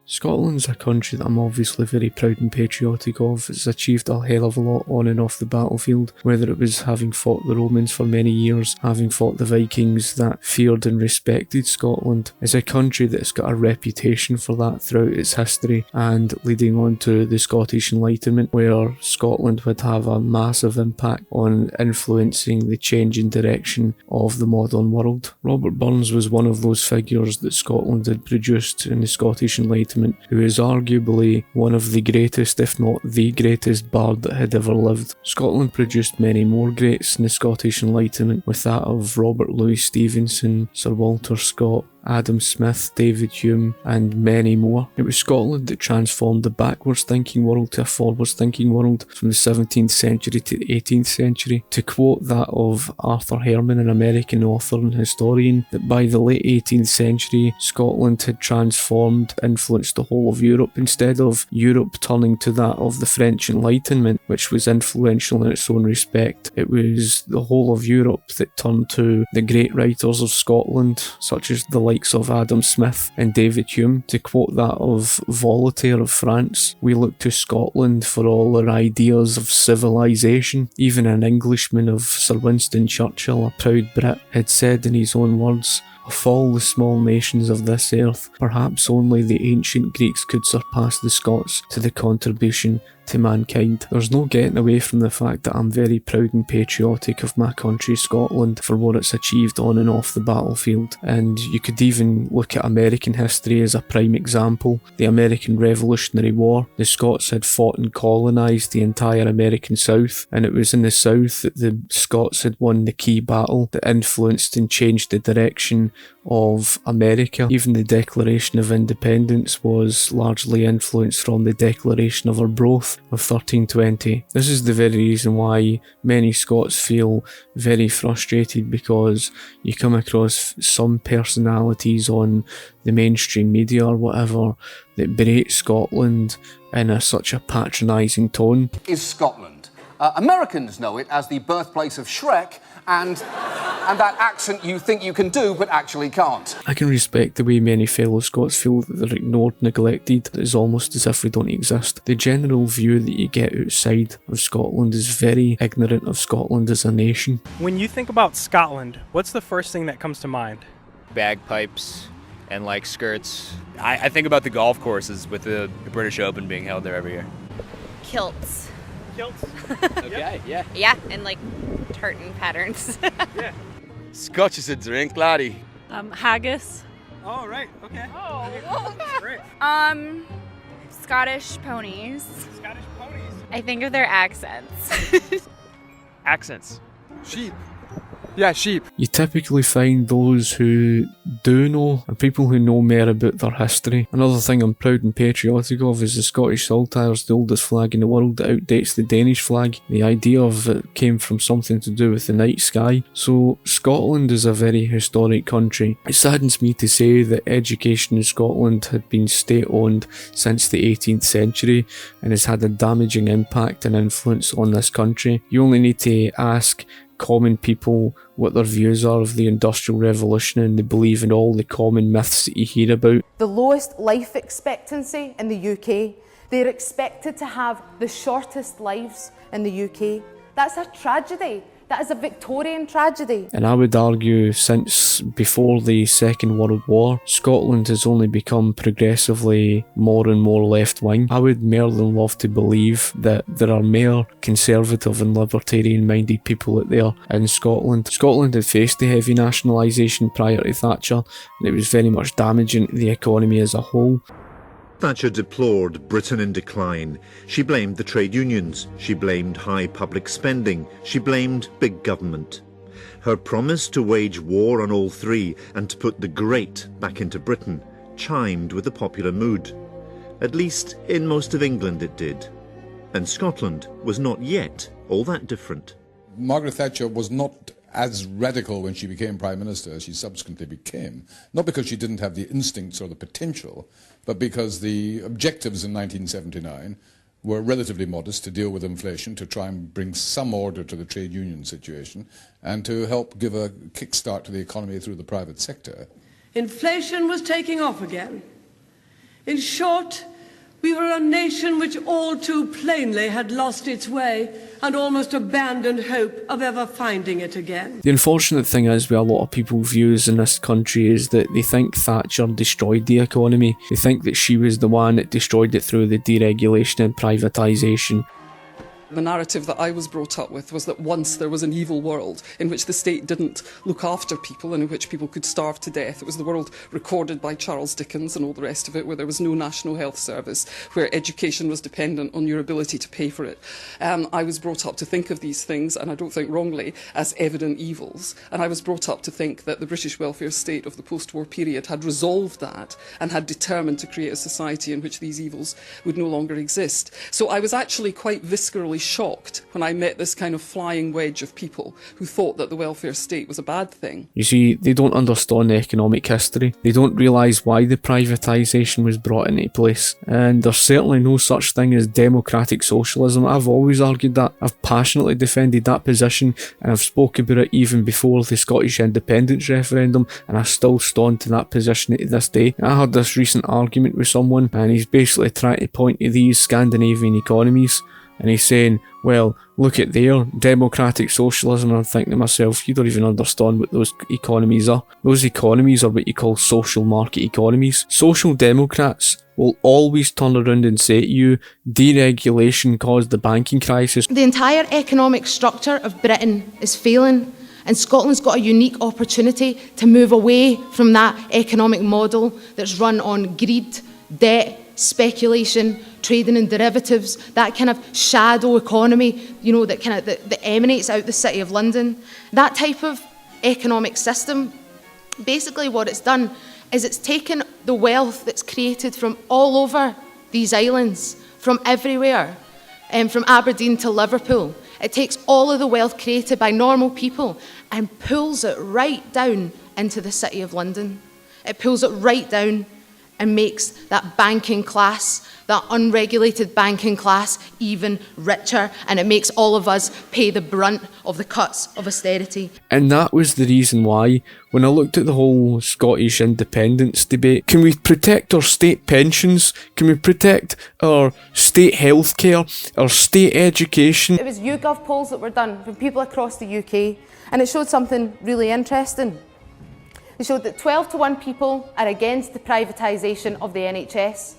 Scotland's a country that I'm obviously very proud and patriotic of. It's achieved a hell of a lot on and off the battlefield, whether it was having fought the Romans for many years, having fought the Vikings that feared and respected Scotland. It's a country that's got a reputation for that throughout its history, and leading on to the Scottish Enlightenment, where Scotland would have a massive impact on influencing the changing direction of the modern world. Robert Burns was one of those figures that Scotland had produced in the Scottish Enlightenment, who is arguably one of the greatest, if not the greatest, bard that had ever lived. Scotland produced many more greats in the Scottish Enlightenment, with that of Robert Louis Stevenson, Sir Walter Scott, Adam Smith, David Hume, and many more. It was Scotland that transformed the backwards thinking world to a forwards thinking world from the 17th century to the 18th century. To quote that of Arthur Herman, an American author and historian, that by the late 18th century, Scotland had transformed, influenced the whole of Europe, instead of Europe turning to that of the French Enlightenment, which was influential in its own respect. It was the whole of Europe that turned to the great writers of Scotland, such as the likes of Adam Smith and David Hume. To quote that of Voltaire of France, we look to Scotland for all our ideas of civilization. Even an Englishman of Sir Winston Churchill, a proud Brit, had said in his own words, "Of all the small nations of this earth, perhaps only the ancient Greeks could surpass the Scots to the contribution to mankind." There's no getting away from the fact that I'm very proud and patriotic of my country, Scotland, for what it's achieved on and off the battlefield. And you could even look at American history as a prime example. The American Revolutionary War, the Scots had fought and colonised the entire American South, and it was in the South that the Scots had won the key battle that influenced and changed the direction of America. Even the Declaration of Independence was largely influenced from the Declaration of Arbroath of 1320. This is the very reason why many Scots feel very frustrated, because you come across some personalities on the mainstream media or whatever that berate Scotland in such a patronising tone. Is Scotland. Americans know it as the birthplace of Shrek and that accent you think you can do but actually can't. I can respect the way many fellow Scots feel that they're ignored, neglected. It's almost as if we don't exist. The general view that you get outside of Scotland is very ignorant of Scotland as a nation. When you think about Scotland, what's the first thing that comes to mind? Bagpipes and like skirts. I think about the golf courses with the British Open being held there every year. Kilts. Kilts. Okay, yeah. Yeah, and like tartan patterns. Yeah. Scotch is a drink, laddie. Haggis. Oh, right. Okay. Oh, Great. Scottish ponies. Scottish ponies. I think of their accents. Accents. Sheep. Yeah, sheep. You typically find those who do know and people who know more about their history. Another thing I'm proud and patriotic of is the Scottish Saltire is the oldest flag in the world that outdates the Danish flag. The idea of it came from something to do with the night sky. So Scotland is a very historic country. It saddens me to say that education in Scotland had been state-owned since the 18th century and has had a damaging impact and influence on this country. You only need to ask common people what their views are of the Industrial Revolution, and they believe in all the common myths that you hear about. The lowest life expectancy in the UK. They're expected to have the shortest lives in the UK. That's a tragedy. That is a Victorian tragedy. And I would argue since before the Second World War, Scotland has only become progressively more and more left-wing. I would more than love to believe that there are more conservative and libertarian-minded people out there in Scotland. Scotland had faced the heavy nationalisation prior to Thatcher, and it was very much damaging to the economy as a whole. Thatcher deplored Britain in decline. She blamed the trade unions. She blamed high public spending. She blamed big government. Her promise to wage war on all three and to put the great back into Britain chimed with the popular mood. At least in most of England it did. And Scotland was not yet all that different. Margaret Thatcher was not as radical when she became Prime Minister as she subsequently became, not because she didn't have the instincts or the potential, but because the objectives in 1979 were relatively modest: to deal with inflation, to try and bring some order to the trade union situation, and to help give a kickstart to the economy through the private sector. Inflation was taking off again. In short, we were a nation which all too plainly had lost its way and almost abandoned hope of ever finding it again. The unfortunate thing is with a lot of people's views in this country is that they think Thatcher destroyed the economy. They think that she was the one that destroyed it through the deregulation and privatisation. The narrative that I was brought up with was that once there was an evil world in which the state didn't look after people and in which people could starve to death. It was the world recorded by Charles Dickens and all the rest of it, where there was no national health service, where education was dependent on your ability to pay for it. I was brought up to think of these things, and I don't think wrongly, as evident evils. And I was brought up to think that the British welfare state of the post-war period had resolved that and had determined to create a society in which these evils would no longer exist. So I was actually quite viscerally shocked when I met this kind of flying wedge of people who thought that the welfare state was a bad thing. You see, they don't understand economic history. They don't realise why the privatisation was brought into place. And there's certainly no such thing as democratic socialism. I've always argued that. I've passionately defended that position, and I've spoken about it even before the Scottish independence referendum, and I still stand to that position to this day. I had this recent argument with someone, and he's basically trying to point to these Scandinavian economies, and he's saying, well, look at their democratic socialism, and I'm thinking to myself, you don't even understand what those economies are. Those economies are what you call social market economies. Social democrats will always turn around and say to you, deregulation caused the banking crisis. The entire economic structure of Britain is failing, and Scotland's got a unique opportunity to move away from that economic model that's run on greed, debt, speculation, trading in derivatives, that kind of shadow economy, you know, that emanates out the City of London. That type of economic system, basically what it's done is it's taken the wealth that's created from all over these islands, from everywhere, from Aberdeen to Liverpool. It takes all of the wealth created by normal people and pulls it right down into the City of London. It pulls it right down and makes that banking class, that unregulated banking class, even richer, and it makes all of us pay the brunt of the cuts of austerity. And that was the reason why, when I looked at the whole Scottish independence debate, can we protect our state pensions? Can we protect our state healthcare, our state education? It was YouGov polls that were done from people across the UK, and it showed something really interesting. It showed that 12 to 1 people are against the privatisation of the NHS.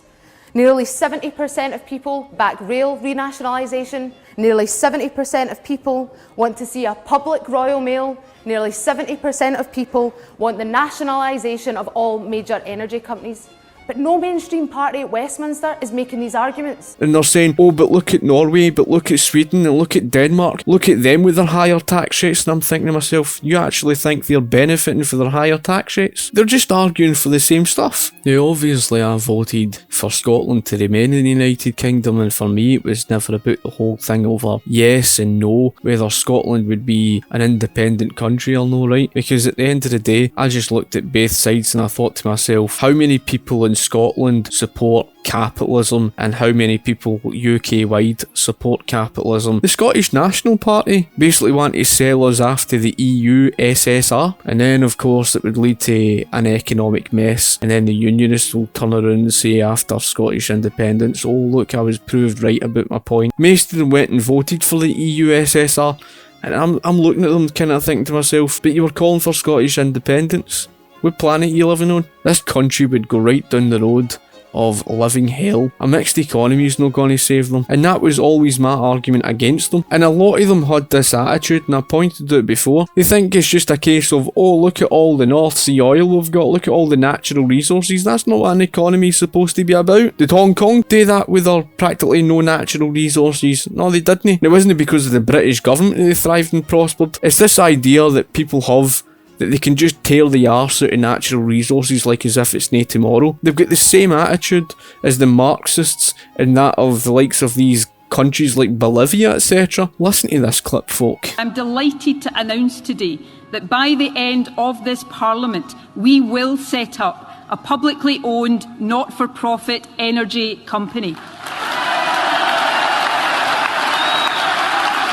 Nearly 70% of people back rail renationalisation. Nearly 70% of people want to see a public Royal Mail. Nearly 70% of people want the nationalisation of all major energy companies. But no mainstream party at Westminster is making these arguments. And they're saying, oh, but look at Norway, but look at Sweden, and look at Denmark. Look at them with their higher tax rates. And I'm thinking to myself, you actually think they're benefiting for their higher tax rates? They're just arguing for the same stuff. Now, obviously, I voted for Scotland to remain in the United Kingdom, and for me, it was never about the whole thing over yes and no, whether Scotland would be an independent country or no, right? Because at the end of the day, I just looked at both sides and I thought to myself, how many people in Scotland support capitalism and how many people UK-wide support capitalism? The Scottish National Party basically want to sell us after the EU SSR, and then of course it would lead to an economic mess, and then the Unionists will turn around and say after Scottish independence, oh look, I was proved right about my point. Most of them went and voted for the EU SSR, and I'm looking at them kind of thinking to myself, but you were calling for Scottish independence. What planet are you living on? This country would go right down the road of living hell. A mixed economy is not going to save them. And that was always my argument against them. And a lot of them had this attitude, and I pointed out before. They think it's just a case of, oh, look at all the North Sea oil we've got, look at all the natural resources. That's not what an economy is supposed to be about. Did Hong Kong do that with their practically no natural resources? No, they didn't. And it wasn't because of the British government that they thrived and prospered. It's this idea that people have that they can just tear the arse out of natural resources like as if it's nae tomorrow. They've got the same attitude as the Marxists and that of the likes of these countries like Bolivia, etc. Listen to this clip, folk. I'm delighted to announce today that by the end of this Parliament, we will set up a publicly owned, not-for-profit energy company.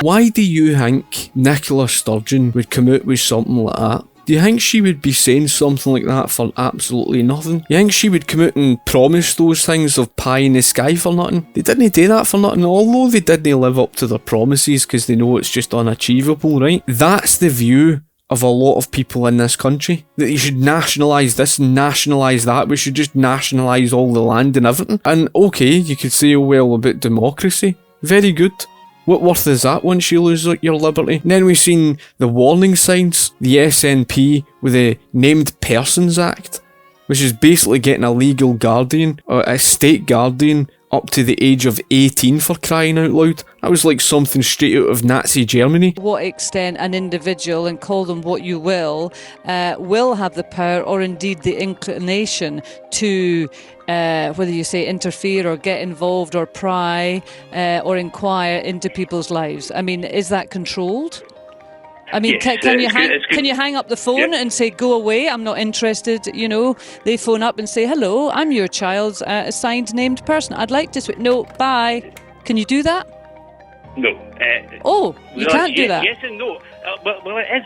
Why do you think Nicola Sturgeon would come out with something like that? Do you think she would be saying something like that for absolutely nothing? You think she would come out and promise those things of pie in the sky for nothing? They didn't do that for nothing, although they didn't live up to their promises because they know it's just unachievable, right? That's the view of a lot of people in this country, that you should nationalise this and nationalise that, we should just nationalise all the land and everything. And okay, you could say, oh well, about democracy, very good. What worth is that once you lose your liberty? And then we've seen the warning signs, the SNP with the Named Persons Act, which is basically getting a legal guardian, or a state guardian, up to the age of 18 for crying out loud. That was like something straight out of Nazi Germany. To what extent an individual, and call them what you will have the power or indeed the inclination to, whether you say interfere or get involved or pry or inquire into people's lives. I mean, is that controlled? I mean, yes, can you hang up the phone and say, go away, I'm not interested, you know? They phone up and say, hello, I'm your child's assigned named person. I'd like to switch. No, bye. Can you do that? No. You can't do that? Yes and no. Well, it is.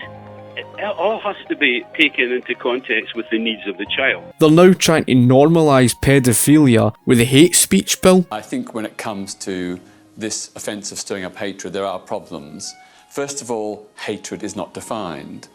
It all has to be taken into context with the needs of the child. They're now trying to normalise paedophilia with the hate speech bill. I think when it comes to this offence of stirring up hatred, there are problems. First of all, hatred is not defined.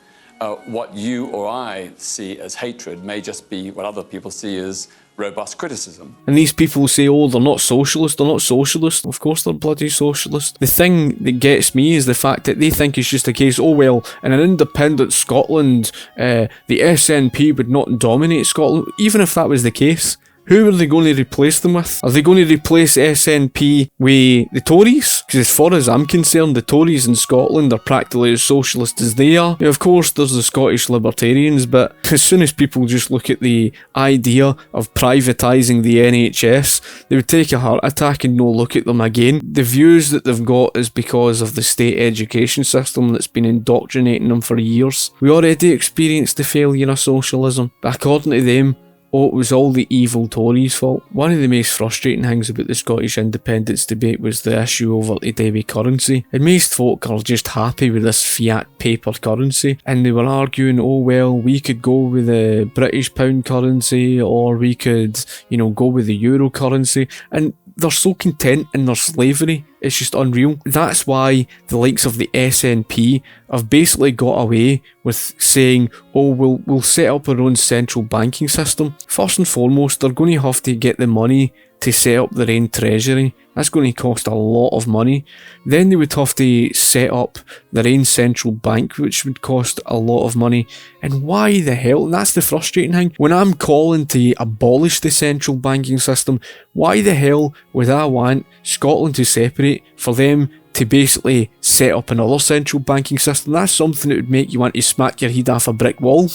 What you or I see as hatred may just be what other people see as robust criticism. And these people say, oh, they're not socialist, they're not socialist. Of course they're bloody socialist. The thing that gets me is the fact that they think it's just a case, oh well, in an independent Scotland, the SNP would not dominate Scotland. Even if that was the case, who are they going to replace them with? Are they going to replace SNP with the Tories? Because as far as I'm concerned, the Tories in Scotland are practically as socialist as they are. Now, of course, there's the Scottish Libertarians, but as soon as people just look at the idea of privatising the NHS, they would take a heart attack and no look at them again. The views that they've got is because of the state education system that's been indoctrinating them for years. We already experienced the failure of socialism, but according to them, oh, it was all the evil Tories' fault. One of the most frustrating things about the Scottish independence debate was the issue over to do with currency. And most folk are just happy with this fiat paper currency. And they were arguing, oh well, we could go with the British pound currency, or we could, go with the euro currency. And they're so content in their slavery, it's just unreal. That's why the likes of the SNP have basically got away with saying, oh, we'll set up our own central banking system. First and foremost, they're going to have to get the money to set up their own treasury. That's going to cost a lot of money. Then they would have to set up their own central bank, which would cost a lot of money. And why the hell? And that's the frustrating thing. When I'm calling to abolish the central banking system, why the hell would I want Scotland to separate for them to basically set up another central banking system? That's something that would make you want to smack your head off a brick wall.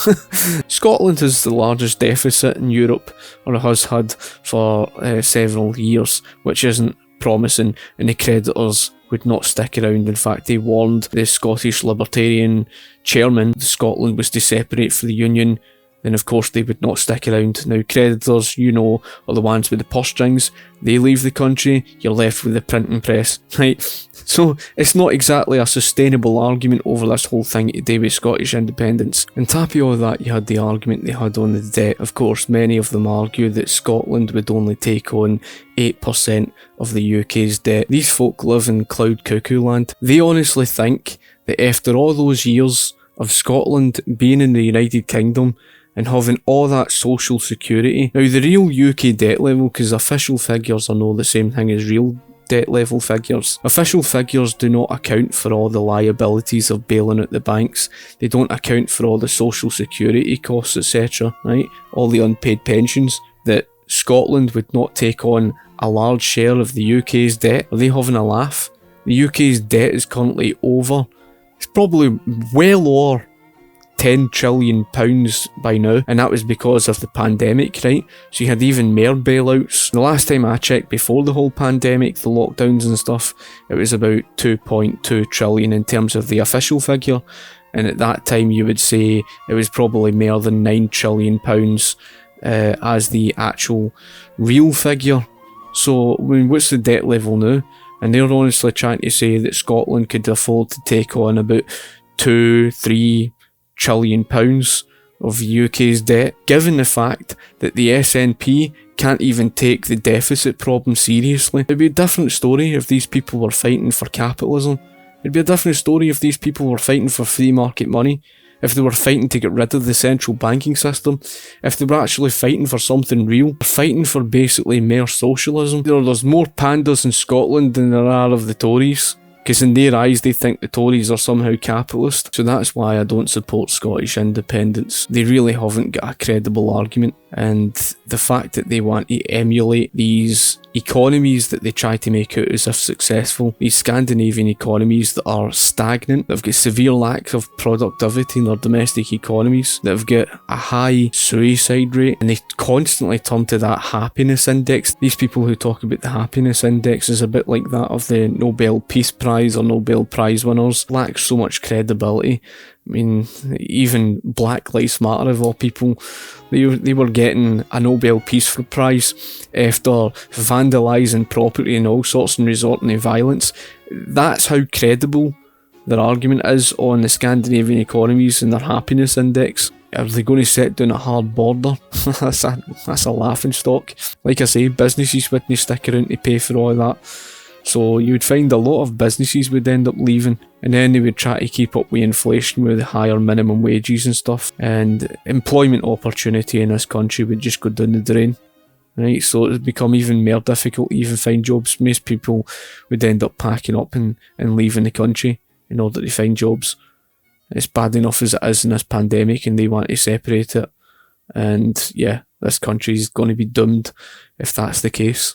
Scotland has the largest deficit in Europe, or has had for several years, which isn't promising, and the creditors would not stick around. In fact, they warned the Scottish Libertarian chairman that Scotland was to separate from the Union, then of course they would not stick around. Now creditors, are the ones with the purse strings. They leave the country, you're left with the printing press, right? So it's not exactly a sustainable argument over this whole thing to do with Scottish independence. And top of all that, you had the argument they had on the debt. Of course, many of them argue that Scotland would only take on 8% of the UK's debt. These folk live in cloud cuckoo land. They honestly think that after all those years of Scotland being in the United Kingdom and having all that social security. Now, the real UK debt level, because official figures are not the same thing as real debt level figures. Official figures do not account for all the liabilities of bailing out the banks. They don't account for all the social security costs, etc., right? All the unpaid pensions. That Scotland would not take on a large share of the UK's debt. Are they having a laugh? The UK's debt is currently over. It's probably well over £10 trillion by now, and that was because of the pandemic, right? So you had even more bailouts. The last time I checked, before the whole pandemic, the lockdowns and stuff, it was about 2.2 trillion in terms of the official figure, and at that time you would say it was probably more than £9 trillion as the actual real figure. So what's the debt level now? And they're honestly trying to say that Scotland could afford to take on about 2-3 trillion of UK's debt, given the fact that the SNP can't even take the deficit problem seriously. It'd be a different story if these people were fighting for capitalism. It'd be a different story if these people were fighting for free market money, if they were fighting to get rid of the central banking system, if they were actually fighting for something real, fighting for basically mere socialism. There's more pandas in Scotland than there are of the Tories, because in their eyes they think the Tories are somehow capitalist. So that's why I don't support Scottish independence. They really haven't got a credible argument, and the fact that they want to emulate these economies that they try to make out as if successful, these Scandinavian economies that are stagnant, that have got severe lack of productivity in their domestic economies, that have got a high suicide rate, and they constantly turn to that happiness index. These people who talk about the happiness index is a bit like that of the Nobel Peace Prize or Nobel Prize winners, lacks so much credibility. I mean, even Black Lives Matter, of all people, they were getting a Nobel Peace Prize after vandalising property and all sorts and resorting to violence. That's how credible their argument is on the Scandinavian economies and their happiness index. Are they going to set down a hard border? that's a laughing stock. Like I say, businesses wouldn't stick around to pay for all that. So you would find a lot of businesses would end up leaving, and then they would try to keep up with inflation with the higher minimum wages and stuff, and employment opportunity in this country would just go down the drain. Right, so it would become even more difficult to even find jobs. Most people would end up packing up and leaving the country in order to find jobs. It's bad enough as it is in this pandemic, and they want to separate it. And yeah, this country is going to be doomed if that's the case.